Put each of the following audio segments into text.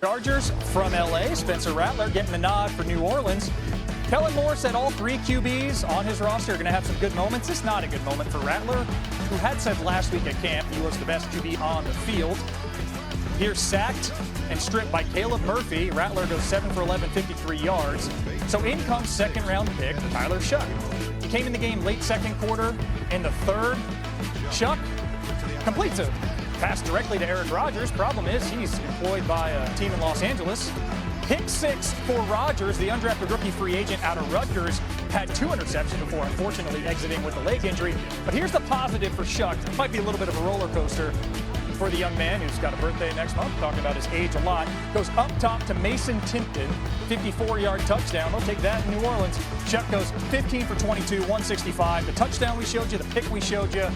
Chargers from L.A., Spencer Rattler getting the nod for New Orleans. Kellen Moore said all three QBs on his roster are going to have some good moments. It's not a good moment for Rattler, who had said last week at camp he was the best QB on the field. Here's sacked and stripped by Caleb Murphy. Rattler goes 7 for 11, 53 yards. So in comes second-round pick Tyler Shough. He came in the game late second quarter. In the third, Shough completes a pass directly to Eric Rodgers. Problem is he's employed by a team in Los Angeles. Pick 6 for Rodgers, the undrafted rookie free agent out of Rutgers. Had 2 interceptions before, unfortunately, exiting with a leg injury. But here's the positive for Shough. It might be a little bit of a roller coaster for the young man who's got a birthday next month, talking about his age a lot. Goes up top to Mason Timpton, 54-yard touchdown. They'll take that in New Orleans. Shough goes 15 for 22, 165. The touchdown we showed you, the pick we showed you.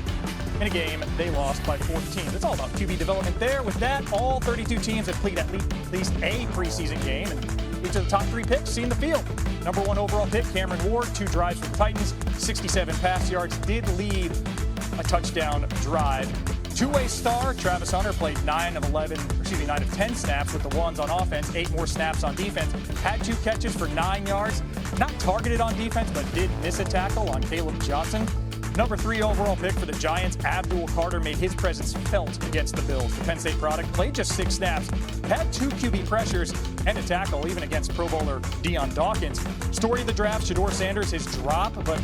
In a game, they lost by 14. It's all about QB development there. With that, all 32 teams have played at least a preseason game, and each of the top 3 picks seen the field. Number 1 overall pick, Cameron Ward, 2 drives for the Titans, 67 pass yards, did lead a touchdown drive. Two-way star, Travis Hunter played 9 of 10 snaps with the ones on offense, 8 more snaps on defense. Had 2 catches for 9 yards. Not targeted on defense, but did miss a tackle on Caleb Johnson. Number 3 overall pick for the Giants, Abdul Carter, made his presence felt against the Bills. The Penn State product played just 6 snaps, had 2 QB pressures and a tackle, even against Pro Bowler Dion Dawkins. Story of the draft, Shedeur Sanders, his drop, but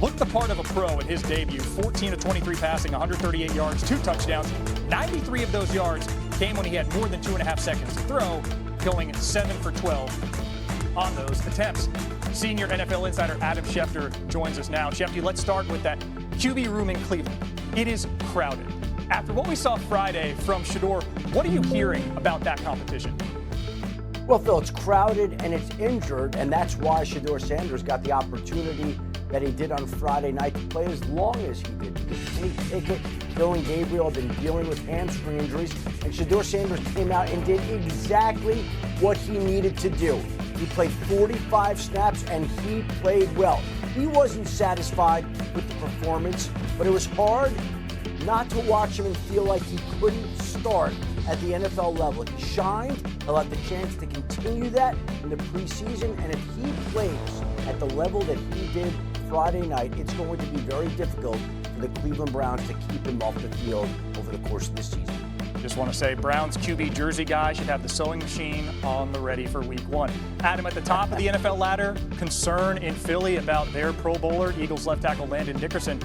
looked the part of a pro in his debut. 14 of 23 passing, 138 yards, 2 touchdowns. 93 of those yards came when he had more than 2.5 seconds to throw, going 7 for 12 on those attempts. Senior NFL insider Adam Schefter joins us now. Schefter, let's start with that QB room in Cleveland. It is crowded. After what we saw Friday from Shedeur, what are you hearing about that competition? Well, Phil, it's crowded and it's injured, and that's why Shedeur Sanders got the opportunity that he did on Friday night to play as long as he did. Kenny Pickett, Dylan Gabriel have been dealing with hamstring injuries, and Shedeur Sanders came out and did exactly what he needed to do. He played 45 snaps, and he played well. He wasn't satisfied with the performance, but it was hard not to watch him and feel like he couldn't start at the NFL level. He shined. He'll have the chance to continue that in the preseason, and if he plays at the level that he did Friday night, it's going to be very difficult for the Cleveland Browns to keep him off the field over the course of this season. Just want to say, Browns QB jersey guy should have the sewing machine on the ready for week 1. Adam, at the top of the NFL ladder, concern in Philly about their Pro Bowler, Eagles left tackle Landon Dickerson,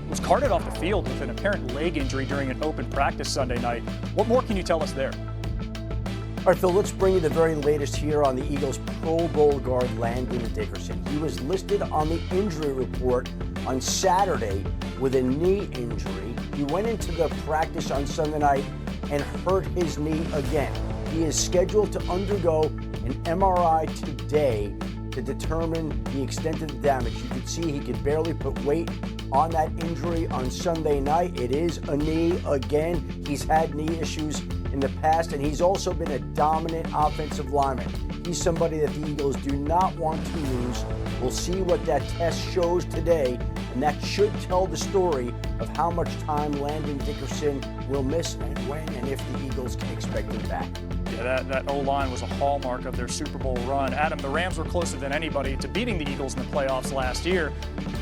was carted off the field with an apparent leg injury during an open practice Sunday night. What more can you tell us there? All right, Phil, let's bring you the very latest here on the Eagles Pro Bowl guard Landon Dickerson. He was listed on the injury report on Saturday with a knee injury. He went into the practice on Sunday night and hurt his knee again. He is scheduled to undergo an MRI today to determine the extent of the damage. You can see he could barely put weight on that injury on Sunday night. It is a knee again. He's had knee issues in the past, and he's also been a dominant offensive lineman. He's somebody that the Eagles do not want to lose. We'll see what that test shows today, and that should tell the story of how much time Landon Dickerson will miss and when and if the Eagles can expect him back. Yeah, that O-line was a hallmark of their Super Bowl run. Adam, the Rams were closer than anybody to beating the Eagles in the playoffs last year.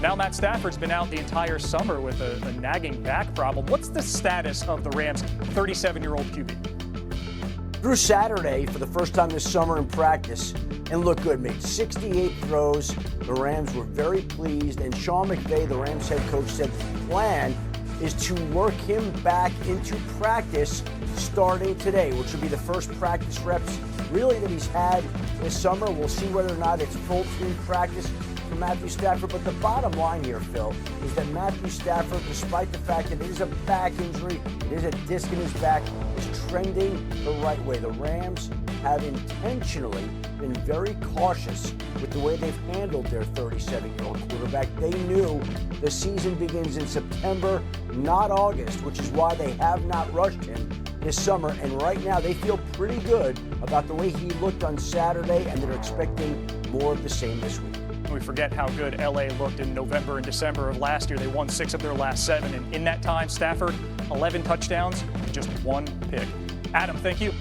Now Matt Stafford's been out the entire summer with a nagging back problem. What's the status of the Rams' 37-year-old QB? Through Saturday, for the first time this summer in practice, and looked good, made 68 throws. The Rams were very pleased, and Sean McVay, the Rams head coach, said the plan is to work him back into practice starting today, which will be the first practice reps really that he's had this summer. We'll see whether or not it's full team practice for Matthew Stafford. But the bottom line here, Phil, is that Matthew Stafford, despite the fact that it is a back injury, it is a disc in his back, is trending the right way. The Rams have intentionally been very cautious with the way they've handled their 37-year-old quarterback. They knew the season begins in September, not August, which is why they have not rushed him this summer. And right now they feel pretty good about the way he looked on Saturday, and they're expecting more of the same this week. We forget how good L.A. looked in November and December of last year. They won 6 of their last 7, and in that time, Stafford, 11 touchdowns, just 1 pick. Adam, thank you.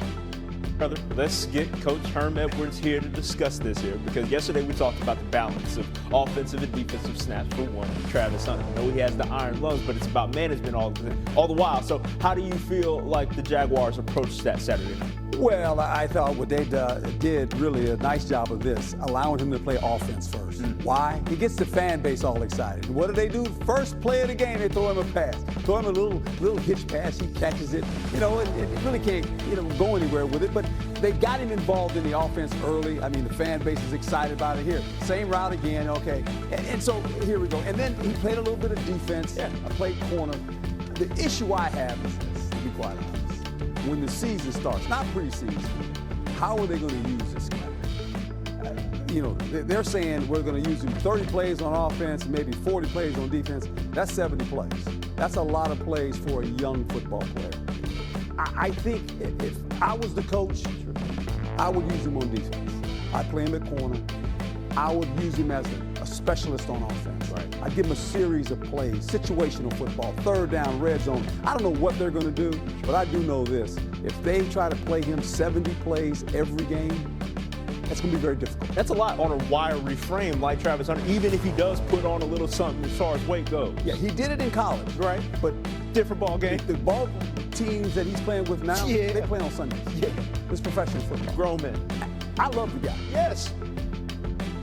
Brother, let's get Coach Herm Edwards here to discuss this here, because yesterday we talked about the balance of offensive and defensive snaps for one. Travis Hunter, I know he has the iron lungs, but it's about management all the while. So how do you feel like the Jaguars approached that Saturday night? Well, I thought what they did really a nice job of this, allowing him to play offense first. Why? He gets the fan base all excited. What do? First play of the game, they throw him a pass. Throw him a little hitch pass. He catches it. It really can't go anywhere with it. But they got him involved in the offense early. I mean, the fan base is excited about it here. Same route again, okay. And so here we go. And then he played a little bit of defense. I played corner. The issue I have is this, to be quite honest. When the season starts, not preseason, how are they going to use this guy? They're saying we're going to use him 30 plays on offense, maybe 40 plays on defense. That's 70 plays. That's a lot of plays for a young football player. I think if I was the coach, I would use him on defense. I'd play him at corner. I would use him as a specialist on offense. Right. I'd give him a series of plays, situational football, third down, red zone. I don't know what they're going to do, but I do know this. If they try to play him 70 plays every game, that's going to be very difficult. That's a lot on a wiry frame like Travis Hunter, even if he does put on a little something as far as weight goes. Yeah, he did it in college. Right. But different ball game. The ball teams that he's playing with now, they play on Sundays. Yeah. It's professional football. Grown men. I love the guy. Yes.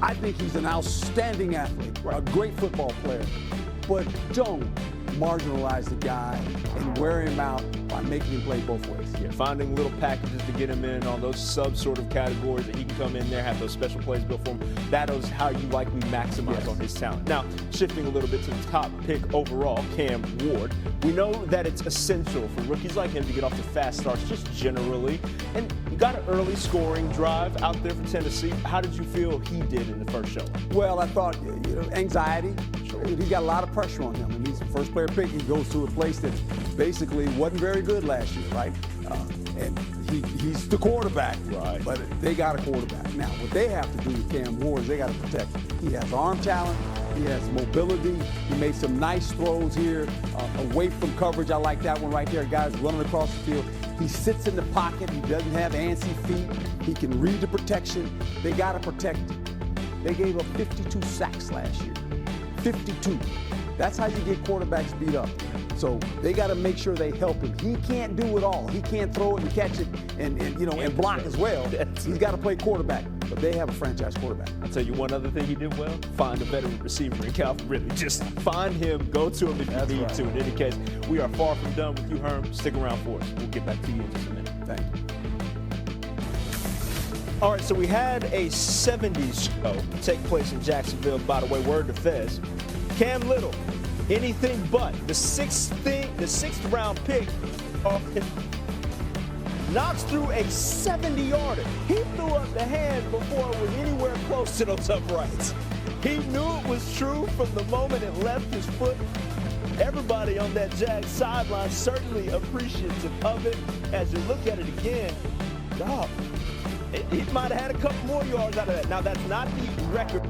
I think he's an outstanding athlete, a great football player. But don't marginalize the guy and wear him out by making him play both ways. Yeah, finding little packages to get him in on those sub sort of categories that he can come in there, have those special plays built for him. That is how you likely maximize on his talent. Now, shifting a little bit to the top pick overall, Cam Ward. We know that it's essential for rookies like him to get off to fast starts just generally. And you got an early scoring drive out there for Tennessee. How did you feel he did in the first show? Well, I thought, anxiety. He got a lot of pressure on him. And he's the first player pick. He goes to a place that basically wasn't very good last year, right? And he's the quarterback. Right. But they got a quarterback. Now, what they have to do with Cam Ward is they got to protect him. He has arm talent. He has mobility. He made some nice throws here away from coverage. I like that one right there. Guys running across the field. He sits in the pocket. He doesn't have antsy feet. He can read the protection. They got to protect him. They gave up 52 sacks last year. 52. That's how you get quarterbacks beat up. So they got to make sure they help him. He can't do it all. He can't throw it and catch it and block as well. He's got to play quarterback. But they have a franchise quarterback. I'll tell you one other thing he did well. Find a veteran receiver in Calvin Ridley. Just find him, go to him if you need to. In any case, we are far from done with you, Herm. Stick around for us. We'll get back to you in just a minute. Thank you. All right, so we had a 70s show take place in Jacksonville, by the way, word to Fez. Cam Little, anything but the sixth round pick, knocks through a 70-yarder. He threw up the hand before it was anywhere close to those uprights. He knew it was true from the moment it left his foot. Everybody on that Jags sideline certainly appreciative of it. As you look at it again, dog, he might have had a couple more yards out of that. Now, that's not the record